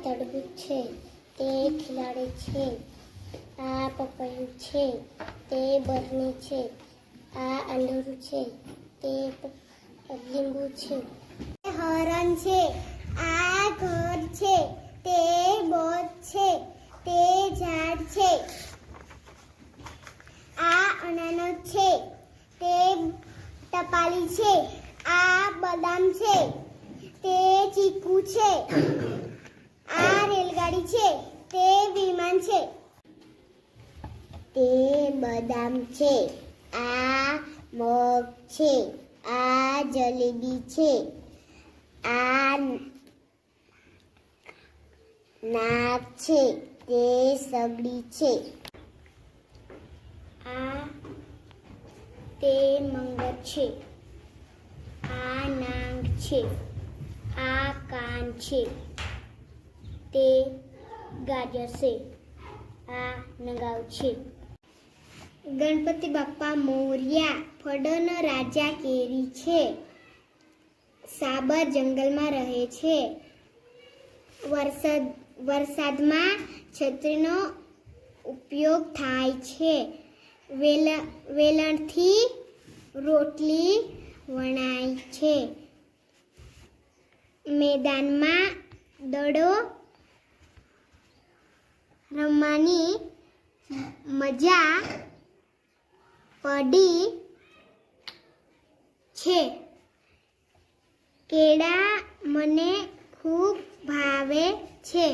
તરબૂચ છે તે ખિલાડે છે. આ પપૈયું છે તે બરણી છે. આ અંડોરું છે તે લીંબુ છે. હરણ છે. આ ઘર છે તે બોટ છે તે ઝાડ છે. આ અનાનસ છે તે ટપાલી છે. આ બદામ છે તે ચીકુ છે. આ રેલગાડી છે તે વિમાન છે. તે બદામ છે. આ મગ છે. આ જલેબી છે. આ નાક છે તે સગડી છે. આ તે મંગળ છે. આ નાંગ છે. આ કાન છે તે ગાજર છે. આ નગાઉ છે. ગણપતિ બાપ્પા મોર્યા. ફળોનો રાજા કેરી છે. સાબર જંગલમાં રહે છે. વરસાદમાં છત્રીનો ઉપયોગ થાય છે. વેલણથી રોટલી વણાય છે. મેદાનમાં દડો રમવાની મજા પડી છે. કેળા મને ખૂબ ભાવે છે.